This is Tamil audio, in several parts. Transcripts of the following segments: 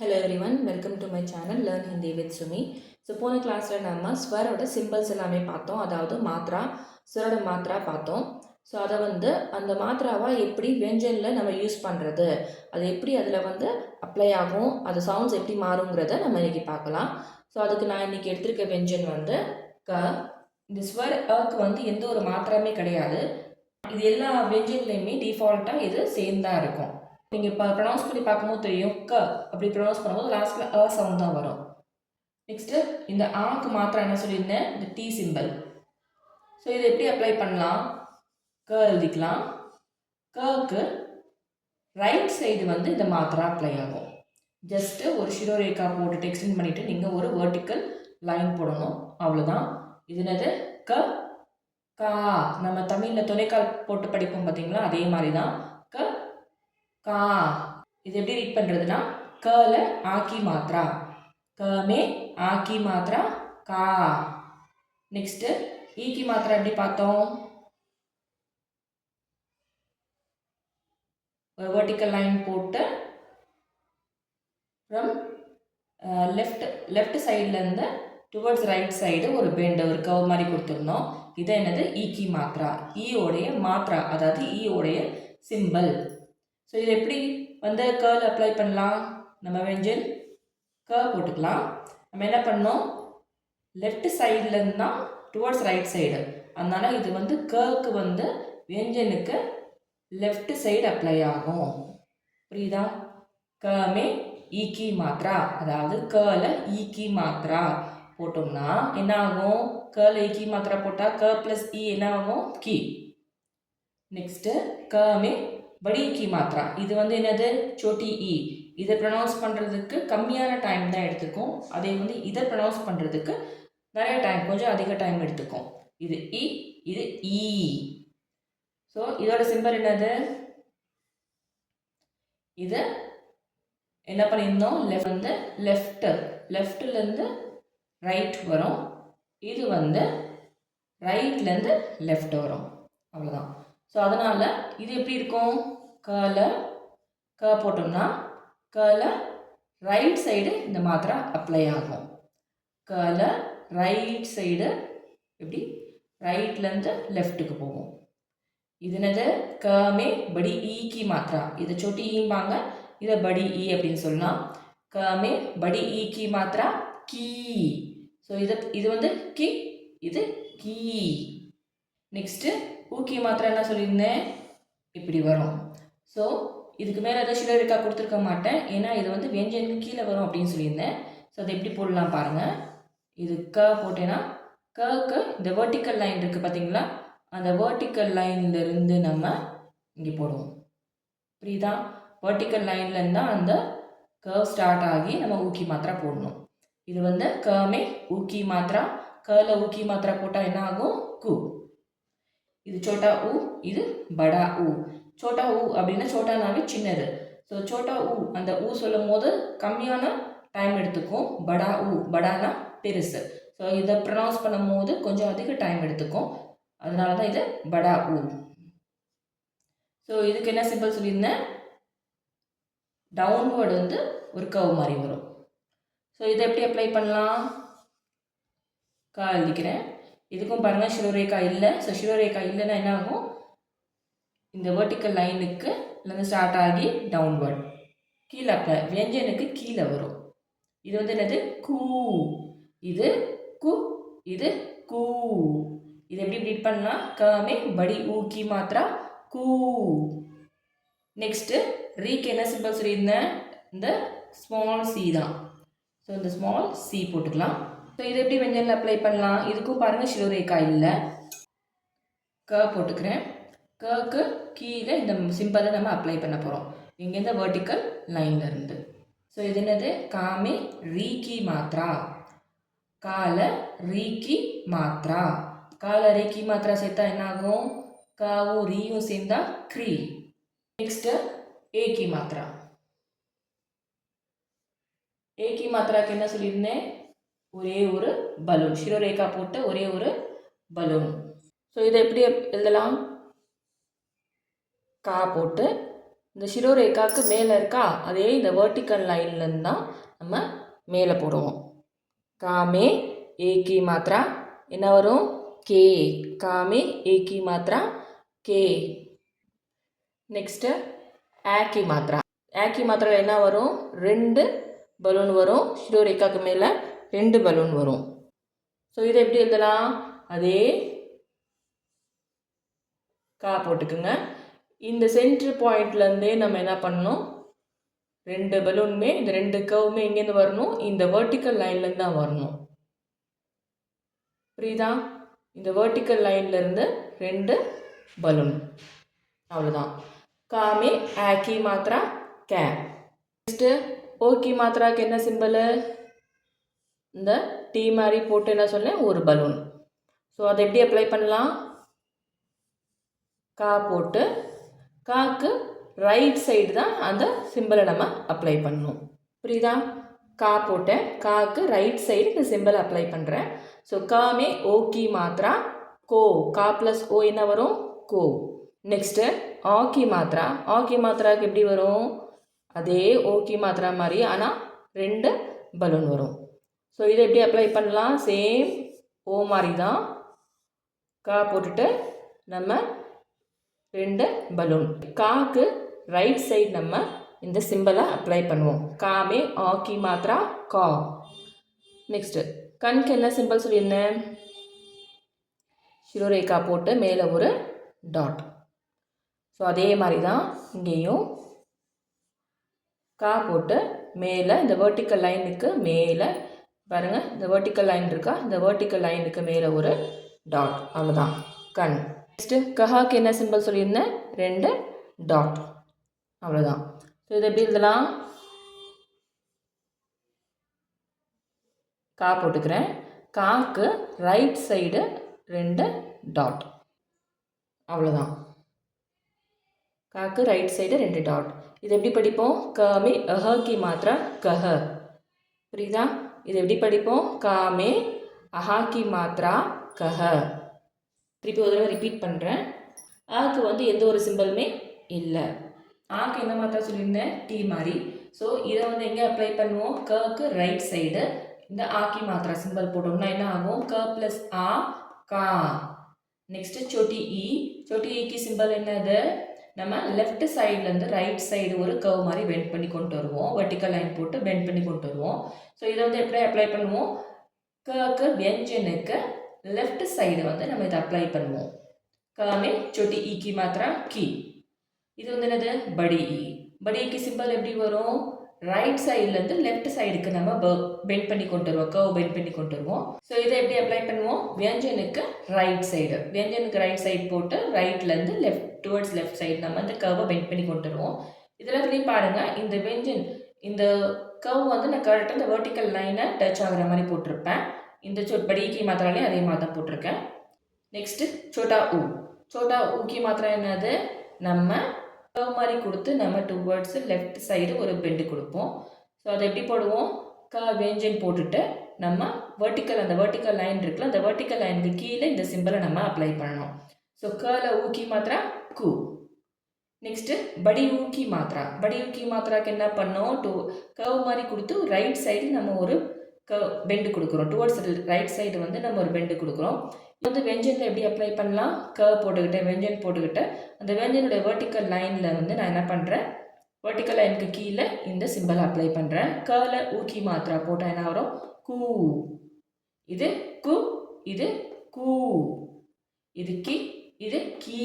Hello everyone, welcome to my channel Learn Hindi with Sumi. So போன கிளாஸில் நம்ம ஸ்வரோட சிம்பிள்ஸ் எல்லாமே பார்த்தோம். அதாவது மாத்ரா, ஸ்வரோட மாத்ரா பார்த்தோம். ஸோ அதை அந்த மாத்ராவாக எப்படி வெஞ்சனில் நம்ம யூஸ் பண்ணுறது, அது எப்படி அதில் அப்ளை ஆகும், அது சவுண்ட்ஸ் எப்படி மாறுங்கிறத நம்ம இன்றைக்கி பார்க்கலாம். ஸோ அதுக்கு நான் இன்றைக்கி எடுத்திருக்க வெஞ்சன் க. இந்த ஸ்வர் அக்கு எந்த ஒரு மாத்திரமே கிடையாது. இது எல்லா வெஞ்சன்லேயுமே டிஃபால்ட்டாக இது சேர்ந்தா இருக்கும். நீங்கள் இப்போ ப்ரொனவுன்ஸ் பண்ணி பார்க்கும்போது தெரியும், அப்படி ப்ரொனவுன்ஸ் பண்ணும்போது லாஸ்ட்டில் சவுண்ட் தான் வரும். நெக்ஸ்ட்டு இந்த ஆக்கு மாத்திரம் என்ன சொல்லியிருந்தேன், இந்த டி சிம்பிள். ஸோ இதை எப்படி அப்ளை பண்ணலாம், எழுதிக்கலாம். க்கு ரைட் சைடு இந்த மாத்திரா அப்ளை ஆகும். ஜஸ்ட்டு ஒரு ஷிரோரேகா போட்டு எக்ஸ்டெண்ட் பண்ணிவிட்டு நீங்கள் ஒரு வெர்டிக்கல் லைன் போடணும், அவ்வளோதான். இது என்னது கா. நம்ம தமிழில் துணைக்கால் போட்டு படிப்போம் பார்த்தீங்களா, அதே மாதிரி தான் கா. இது எப்படி ரீட் பண்ணுறதுன்னா, கல ஆக்கி மாத்ரா, கமே ஆக்கி மாத்ரா கா. நெக்ஸ்ட்டு ஈக்கி மாத்ரா எப்படி பார்த்தோம், ஒரு வெர்டிக்கல் லைன் போட்டு ஃப்ரம் லெஃப்ட் சைட்லேருந்து டுவர்ட்ஸ் ரைட் சைடு ஒரு பெண்ட், ஒரு கவ் மாதிரி கொடுத்துருந்தோம். இதை என்னது ஈக்கி மாத்ரா, ஈயோடைய மாத்ரா, அதாவது ஈயோடைய சிம்பிள். ஸோ இது எப்படி கேர்ள் அப்ளை பண்ணலாம், நம்ம வெஞ்சன் போட்டுக்கலாம். நம்ம என்ன பண்ணோம், லெஃப்ட் சைட்லேருந்து தான் டுவர்ட்ஸ் ரைட் சைடு, அதனால் இது கேர்க்கு வெஞ்சனுக்கு லெஃப்ட் சைடு அப்ளை ஆகும். புரியுதா, கமே ஈக்கி மாத்ரா, அதாவது கேர்ல ஈக்கி மாத்ரா போட்டோம்னா என்ன ஆகும், கேர்ல ஈக்கி மாத்ரா போட்டால் ப்ளஸ் இ என்ன ஆகும், கி. நெக்ஸ்ட்டு கமே படி கி மாத்ரா, இது என்னது சோட்டி இ. இதை ப்ரொனவுன்ஸ் பண்ணுறதுக்கு கம்மியான டைம் தான் எடுத்துக்கும். அதே இதை ப்ரொனவுன்ஸ் பண்ணுறதுக்கு நிறைய டைம், கொஞ்சம் அதிக டைம் எடுத்துக்கும். இது இ, இது இ. ஸோ இதோட சிம்பல் என்னது, இது என்ன பண்ணியிருந்தோம், லெஃப்ட்லேருந்து ரைட் வரும், இது ரைட்லேருந்து லெஃப்ட் வரும், அவ்வளோதான். ஸோ அதனால் இது எப்படி இருக்கும், க போட்டோம்னா கல ரைட் சைடு இந்த மாத்திரா அப்ளை ஆகும். கல ரைட் சைடு எப்படி ரைட்லேருந்து லெஃப்ட்டுக்கு போகும். இது என்னது கமே படி ஈக்கி மாத்திரா, இதை சொட்டி ஈம்பாங்க, இதை படி ஈ அப்படின்னு சொல்லலாம். கமே படி ஈக்கி மாத்திரா கீ. ஸோ இது கி, இது கீ. நெக்ஸ்ட்டு ஊக்கி மாத்திரம் என்ன சொல்லியிருந்தேன், இப்படி வரும். ஸோ இதுக்கு மேலே ஏதாவது ஷிரோரேகா கொடுத்துருக்க மாட்டேன், ஏன்னா இது வெஞ்சனுக்கு கீழே வரும் அப்படின்னு சொல்லியிருந்தேன். ஸோ அதை எப்படி போடலாம் பாருங்கள். இது போட்டேன்னா க்கு இந்த வெர்டிக்கல் லைன் இருக்குது பார்த்தீங்களா, அந்த வெர்டிக்கல் லைன்லேருந்து நம்ம இங்கே போடுவோம். புரியுதா, வெர்டிக்கல் லைன்லேருந்து தான் அந்த கர்வ் ஸ்டார்ட் ஆகி நம்ம ஊக்கி மாத்திரா போடணும். இது கமே ஊக்கி மாத்திரா, கல ஊக்கி மாத்திரா போட்டால் என்ன ஆகும், கு. இது சோட்டா ஊ, இது படா ஊ. சோட்டா ஊ அப்படின்னா சோட்டானாவே சின்னது. ஸோ சோட்டா ஊ, அந்த ஊ சொல்லும் போது கம்மியான டைம் எடுத்துக்கும். படா ஊ, படானா பெருசு. ஸோ இதை ப்ரொனவுன்ஸ் பண்ணும் போது கொஞ்சம் அதிக டைம் எடுத்துக்கும், அதனால தான் இது படா ஊ. ஸோ இதுக்கு என்ன சிம்பிள் சொல்லியிருந்தேன், டவுன்வேர்டு ஒரு கர்வ் மாதிரி வரும். ஸோ இதை எப்படி அப்ளை பண்ணலாம், எழுதிக்கிறேன். இதுக்கும் பாருங்கள் ஷிரோரேகா இல்லை. ஸோ ஷிரோரேகா இல்லைன்னா என்ன ஆகும், இந்த வெர்டிக்கல் லைனுக்கு ஸ்டார்ட் ஆகி டவுன்வர்ட் கீழே அப்ளை, வெஞ்சனுக்கு கீழே வரும். இது என்னது கூ, இது கு, இது கூ. இது எப்படி ரீட் பண்ணலாம், கமே படி ஊக்கி மாத்திரா கூ. நெக்ஸ்ட்டு ரீக்கு என்ன சிம்பிள் சொல்லியிருந்தேன், இந்த ஸ்மால் சி தான். ஸோ இந்த ஸ்மால் சி போட்டுக்கலாம். ஸோ இது எப்படி வெஞ்சனில் அப்ளை பண்ணலாம், இதுக்கும் பாருங்கள் ஷிரோரேகா இல்லை. போட்டுக்கிறேன். க்கு கீழே இந்த சிம்பிளை நம்ம அப்ளை பண்ண போகிறோம், இங்கேருந்து வெர்டிக்கல் லைன்லேருந்து. ஸோ இது என்னது, காமே ரீக்கி மாத்ரா, கால ரீக்கி மாத்ரா. கால ரீக்கி மாத்ரா சேர்த்தா என்ன ஆகும், காவும் ரீயும் சேர்ந்தா க்ரீ. நெக்ஸ்ட்டு ஏக்கி மாத்ரா. ஏக்கி மாத்ராக்கு என்ன சொல்லியிருந்தேன், ஒரே ஒரு பலூன், ஷிரோரேகா போட்டு ஒரே ஒரு பலூன். ஸோ இதை எப்படி எழுதலாம், கா போட்டு இந்த சிரோரேகாவுக்கு மேலே இருக்கா, அதே இந்த வெர்டிக்கல் லைன்லேருந்து தான் நம்ம மேலே போடுவோம். காமே ஏகி மாத்திரா என்ன வரும், கே. காமே ஏகி மாத்திரா கே. நெக்ஸ்ட்டு ஆக்கி மாத்திரா. ஆக்கி மாத்திராவில் என்ன வரும், 2 பலூன் வரும். சிரோரேகாவுக்கு மேலே 2 பலூன் வரும். ஸோ இதை எப்படி எழுதலாம், அதே கா போட்டுக்குங்க. இந்த சென்ட்ரு பாயிண்ட்லேருந்தே நம்ம என்ன பண்ணணும், 2 பலூனுமே இந்த 2 கர்வுமே எங்கேருந்து வரணும், இந்த வெர்டிக்கல் லைன்லேருந்து தான் வரணும். புரியுதா, இந்த வெர்டிக்கல் லைன்லேருந்து 2 பலூன், அவ்வளோதான். காமே ஆக்கி மாத்திரா கே. நெக்ஸ்ட்டு ஓகி மாத்திராக்கு என்ன சிம்பிளு, இந்த டீ மாதிரி போட்டு என்ன சொன்னேன், ஒரு பலூன். ஸோ அதை எப்படி அப்ளை பண்ணலாம், கா போட்டு காக்கு ரைட் சைடு தான் அந்த சிம்பிளை நம்ம அப்ளை பண்ணணும். புரியுதா, கா போட்டேன், காக்கு ரைட் சைடு இந்த சிம்பிளை அப்ளை பண்ணுறேன். ஸோ காமே ஓகி மாத்திரா கோ. கா ப்ளஸ் ஓ என்ன வரும், கோ. நெக்ஸ்ட்டு ஆக்கி மாத்திரா. ஆக்கி மாத்திராக்கு எப்படி வரும், அதே ஓகி மாத்திரா மாதிரி, ஆனால் 2 பலூன் வரும். ஸோ இதை எப்படி அப்ளை பண்ணலாம், சேம் ஓ மாதிரி தான். கா போட்டுட்டு நம்ம 2 பலூன். காக்கு ரைட் சைடு நம்ம இந்த சிம்பிளை அப்ளை பண்ணுவோம். காமே ஆக்கி மாத்திரா கா. நெக்ஸ்ட்டு கண்க்கு என்ன சிம்பிள் சொல்லியிருந்தேன், சிரோரேகா போட்டு மேலே ஒரு டாட். ஸோ அதே மாதிரி தான் இங்கேயும் கா போட்டு மேலே இந்த வெர்டிக்கல் லைனுக்கு மேலே பாருங்கள், இந்த வெர்டிக்கல் லைன் இருக்கா, இந்த வெர்டிக்கல் லைனுக்கு மேலே ஒரு டாட், அவ்வளோதான் கண். நெக்ஸ்ட்டு கஹாக்கு என்ன சிம்பிள் சொல்லியிருந்தேன், 2 டாட், அவ்வளோதான். ஸோ இதை எப்படி எழுதலாம், கா போட்டுக்கிறேன், காக்கு ரைட் சைடு 2 டாட், அவ்வளோதான். Cock right side 2 dot. இது எப்படி படிப்போம், காமே அஹாக்கி மாத்திரா கஹ. புரியுதா, இது எப்படி படிப்போம், காமே அஹாக்கி மாத்திரா கஹ. திருப்பி ஒரு தடவை ரிப்பீட் பண்ணுறேன். ஆக்கு வந்து எந்த ஒரு சிம்பிளுமே இல்லை. ஆக்கு என்ன மாத்திரா சொல்லியிருந்தேன், டீ மாதிரி. ஸோ இதை வந்து எங்கே அப்ளை பண்ணுவோம், கக்கு ரைட் சைடு இந்த ஆக்கி மாத்திரா சிம்பிள் போட்டோம்னா என்ன ஆகும், க ப்ளஸ் ஆ கா. நெக்ஸ்ட்டு சொட்டி இ. சொட்டி ஈக்கு சிம்பிள் என்னது, நம்ம லெஃப்ட் சைட்லேருந்து ரைட் சைடு ஒரு கர்வ் மாதிரி பெண்ட் பண்ணி கொண்டு வருவோம், வெர்டிக்கல் லைன் போட்டு பெண்ட் பண்ணி கொண்டு வருவோம். ஸோ இதை வந்து எப்படி அப்ளை பண்ணுவோம், கக்கு வியஞ்சனுக்கு லெஃப்ட் சைடு வந்து நம்ம இதை அப்ளை பண்ணுவோம். காமே சொட்டி ஈக்கு மாத்திரா கி. இது வந்து என்னது, படி இ. படிக்கு சிம்பிள் எப்படி வரும், ரைட் சைட்லேருந்து லெஃப்ட் சைடுக்கு நம்ம பெண்ட் பண்ணி கொண்டு வருவோம், கர்வ் பெண்ட் பண்ணி கொண்டு வருவோம். ஸோ இதை எப்படி அப்ளை பண்ணுவோம், வியஞ்சனுக்கு ரைட் சைடு, வியஞ்சனுக்கு ரைட் சைடு போட்டு ரைட்லேருந்து லெஃப்ட் டுவர்ட்ஸ் லெஃப்ட் சைடு நம்ம அந்த கர்வை பெண்ட் பண்ணி கொண்டு வருவோம். இதில் பாருங்கள், இந்த வியஞ்சன் இந்த கர்வ் வந்து நான் கரெக்டாக இந்த வெர்டிக்கல் லைனை டச் ஆகிற மாதிரி போட்டிருப்பேன். இந்த படிக்கு மாத்திராலையும் அதே மாதிரி தான் போட்டிருக்கேன். நெக்ஸ்ட்டு சோட்டா ஊ. சோட்டா ஊக்கி மாத்திரம் என்னது, நம்ம கர்வ் மாதிரி கொடுத்து நம்ம டுவர்ட்ஸ் லெஃப்ட் சைடு ஒரு பெண்டு கொடுப்போம். ஸோ அதை எப்படி போடுவோம், வியஞ்சன் போட்டுட்டு நம்ம அந்த வெர்டிக்கல் லைன் இருக்குல்ல, அந்த வெர்டிக்கல் லைனுக்கு கீழே இந்த சிம்பிளை நம்ம அப்ளை பண்ணணும். ஸோ கல ஊக்கி மாத்திரா கு. நெக்ஸ்ட்டு படி ஊக்கி மாத்திரா. படி ஊக்கி மாத்திராக்கு என்ன பண்ணோம், கர்வ் மாதிரி கொடுத்து ரைட் சைடு நம்ம ஒரு பெண்டு கொடுக்குறோம், டுவர்ட்ஸ் ரைட் சைடு வந்து நம்ம ஒரு பெண்டு கொடுக்குறோம். இது வந்து வெஞ்சனில் எப்படி அப்ளை பண்ணலாம், கர்வ் போட்டுக்கிட்டேன், வெஞ்சன் போட்டுக்கிட்டேன், அந்த வெஞ்சனுடைய வெர்டிக்கல் லைனில் வந்து நான் என்ன பண்ணுறேன், வெர்டிக்கல் லைனுக்கு கீழே இந்த சிம்பிளை அப்ளை பண்ணுறேன். கல ஊக்கி மாத்திரா போட்டால் என்ன வரும், கூ. இது கு, இது கூ, இது கி, இது கீ.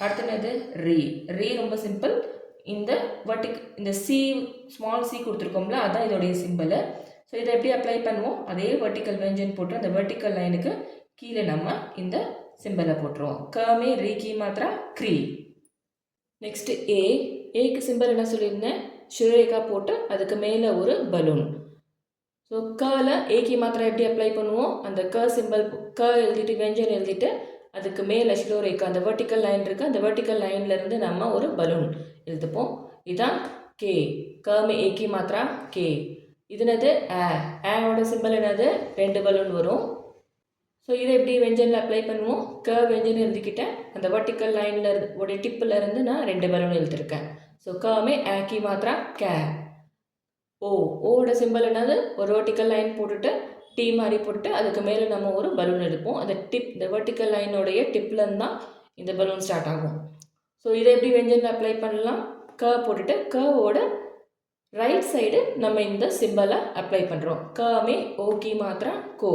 அடுத்து என்னது, ரீ. ரீ ரொம்ப சிம்பிள். இந்த சி, ஸ்மால் சி கொடுத்துருக்கோம்ல, அதான் இதோடைய சிம்பிள். ஸோ இதை எப்படி அப்ளை பண்ணுவோம், அதே வெர்டிக்கல் வெஞ்சன் போட்டு அந்த வெர்டிக்கல் லைனுக்கு கீழே நம்ம இந்த சிம்பிளை போட்டுருவோம். கமே ரீக்கி மாத்திரா க்ரீ. நெக்ஸ்ட்டு ஏ. ஏக்கு சிம்பிள் என்ன சொல்லியிருந்தேன், சிரோரேகா போட்டு அதுக்கு மேலே ஒரு பலூன். ஸோ கல ஏக்கி மாத்திரா எப்படி அப்ளை பண்ணுவோம், அந்த சிம்பிள் எழுதிட்டு வெஞ்சன் எழுதிட்டு அதுக்கு மேலே சிரோரேகா அந்த வெர்டிக்கல் லைன் இருக்குது, அந்த வெர்டிக்கல் லைன்லேருந்து நம்ம ஒரு பலூன் எழுதுப்போம். இதுதான் கே. கமே ஏக்கி மாத்திரா கே. இது என்னது, ஆவோட சிம்பிள் என்னது, 2 பலூன் வரும். ஸோ இதை எப்படி வெஞ்சனில் அப்ளை பண்ணுவோம்? க வெஞ்சன் எழுதிக்கிட்டேன். அந்த வெர்டிக்கல் லைனில் உடைய டிப்பில் இருந்து நான் 2 பலூன் எழுதிருக்கேன். ஸோ க में ए की मात्रा க. ஓட சிம்பிள் என்னது? ஒரு வெர்டிக்கல் லைன் போட்டுட்டு டி மாதிரி போட்டுட்டு அதுக்கு மேலே நம்ம ஒரு பலூன் எடுப்போம். அந்த இந்த வெர்டிக்கல் லைனோடைய டிப்லேருந்து தான் இந்த பலூன் ஸ்டார்ட் ஆகும். ஸோ இதை எப்படி வெஞ்சனில் அப்ளை பண்ணலாம்? க போட்டுட்டு கவோட ரைட் சைடு நம்ம இந்த சிம்பிளை அப்ளை பண்ணுறோம். க में ओ की मात्रा को.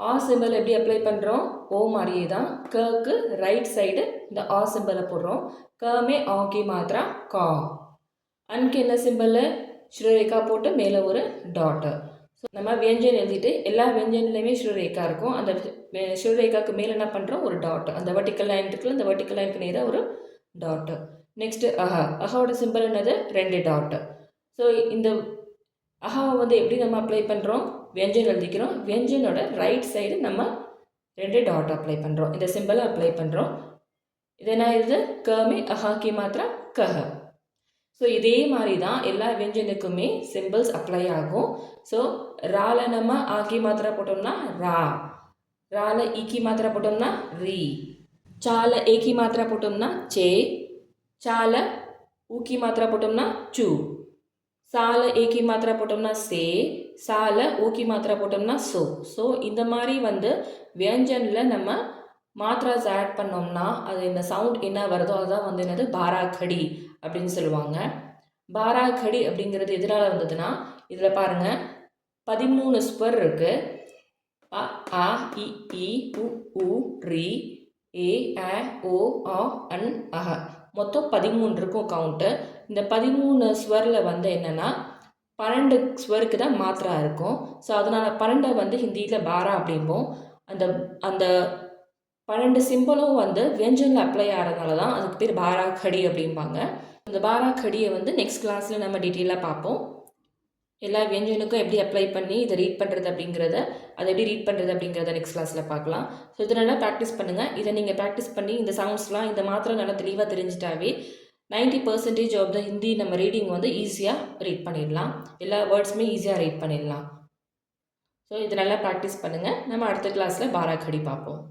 ஆ சிம்பிள் எப்படி அப்ளை பண்ணுறோம்? ஓ மாதிரியே தான் கக்கு ரைட் சைடு இந்த ஆ சிம்பிளை போடுறோம். க में आ की मात्रा का. அன்க்கு என்ன சிம்பிள்? ஸ்ரீரேகா போட்டு மேலே ஒரு டாட்டு. ஸோ நம்ம வியஞ்சன் எழுதிட்டு எல்லா வியஞ்சன்லையுமே ஸ்ரீரேகா இருக்கும். அந்த ஸ்ரீரேகாவுக்கு மேலே என்ன பண்ணுறோம்? ஒரு டாட்டு. அந்த வெர்டிக்கல் லைன் இருக்குல்ல, அந்த வெர்டிக்கல் லைனுக்கு நேராக ஒரு டாட்டு. நெக்ஸ்ட்டு அஹாவோட சிம்பிள் என்னது? 2 டாட்டு. ஸோ இந்த அஹாவை வந்து எப்படி நம்ம அப்ளை பண்ணுறோம்? வியஞ்சன் எழுதிக்கிறோம். வியஞ்சனோட ரைட் சைடு நம்ம 2 டாட் அப்ளை பண்ணுறோம். இந்த சிம்பிளை அப்ளை பண்ணுறோம். இது என்ன இது? க में அஹா की मात्रा कह. ஸோ இதே மாதிரி தான் எல்லா வியஞ்சனுக்குமே சிம்பிள்ஸ் அப்ளை ஆகும். ஸோ ரால நம்ம ஆக்கி மாத்திரை போட்டோம்னா ரா, ரால ஈக்கி மாத்திரை போட்டோம்னா ரீ, சால ஏக்கி மாத்திரை போட்டோம்னா சே, சால ஊக்கி மாத்திரை போட்டோம்னா சு, சால ஏக்கி மாத்திரை போட்டோம்னா சே, சால ஊக்கி மாத்திரை போட்டோம்னா சோ. ஸோ இந்த மாதிரி வந்து வியஞ்சனில் நம்ம மாத்திராஸ் ஆட் பண்ணோம்னா அது இந்த சவுண்ட் என்ன வருதோ அதுதான் வந்து என்னது? பாராக்கடி அப்படின்னு சொல்லுவாங்க. பாராக்கடி அப்படிங்கிறது எதனால் வந்ததுன்னா, இதில் பாருங்கள் 13 ஸ்வர் இருக்குது. அ ஆ இ ஈ உ ஊ ரி ஏ அ ஓ ஆ அன் அஹ மொத்தம் 13 இருக்கும் கவுண்ட்டு. இந்த 13 ஸ்வரில் வந்து என்னென்னா 12 ஸ்வருக்கு தான் மாத்திரா இருக்கும். ஸோ அதனால் 12 வந்து ஹிந்தியில் பாரா அப்படிம்போம். அந்த அந்த 12 சிம்பிளும் வந்து வியஞ்சனில் அப்ளை ஆகிறதுனால தான் அதுக்கு பேர் பாராக்கடி அப்படிம்பாங்க. இந்த பாராக்கடியை வந்து நெக்ஸ்ட் கிளாஸில் நம்ம டீட்டெயிலாக பார்ப்போம். எல்லா வியஞ்சனுக்கும் எப்படி அப்ளை பண்ணி இதை ரீட் பண்ணுறது அப்படிங்கிறத, அதை எப்படி ரீட் பண்ணுறது அப்படிங்கிறத நெக்ஸ்ட் கிளாஸில் பார்க்கலாம். ஸோ இதை நல்லா ப்ராக்டிஸ் பண்ணுங்கள். இதை நீங்கள் ப்ராக்டிஸ் பண்ணி இந்த சவுண்ட்ஸ்லாம் இந்த மாத்திரை நல்லா தெளிவாக தெரிஞ்சிட்டாவே 90% ஆஃப் த ஹிந்தி நம்ம ரீடிங் வந்து ஈஸியாக ரீட் பண்ணிடலாம். எல்லா வேர்ட்ஸுமே ஈஸியாக ரீட் பண்ணிடலாம். ஸோ இதை நல்லா ப்ராக்டிஸ் பண்ணுங்கள். நம்ம அடுத்த கிளாஸில் பாராக்கடி பார்ப்போம்.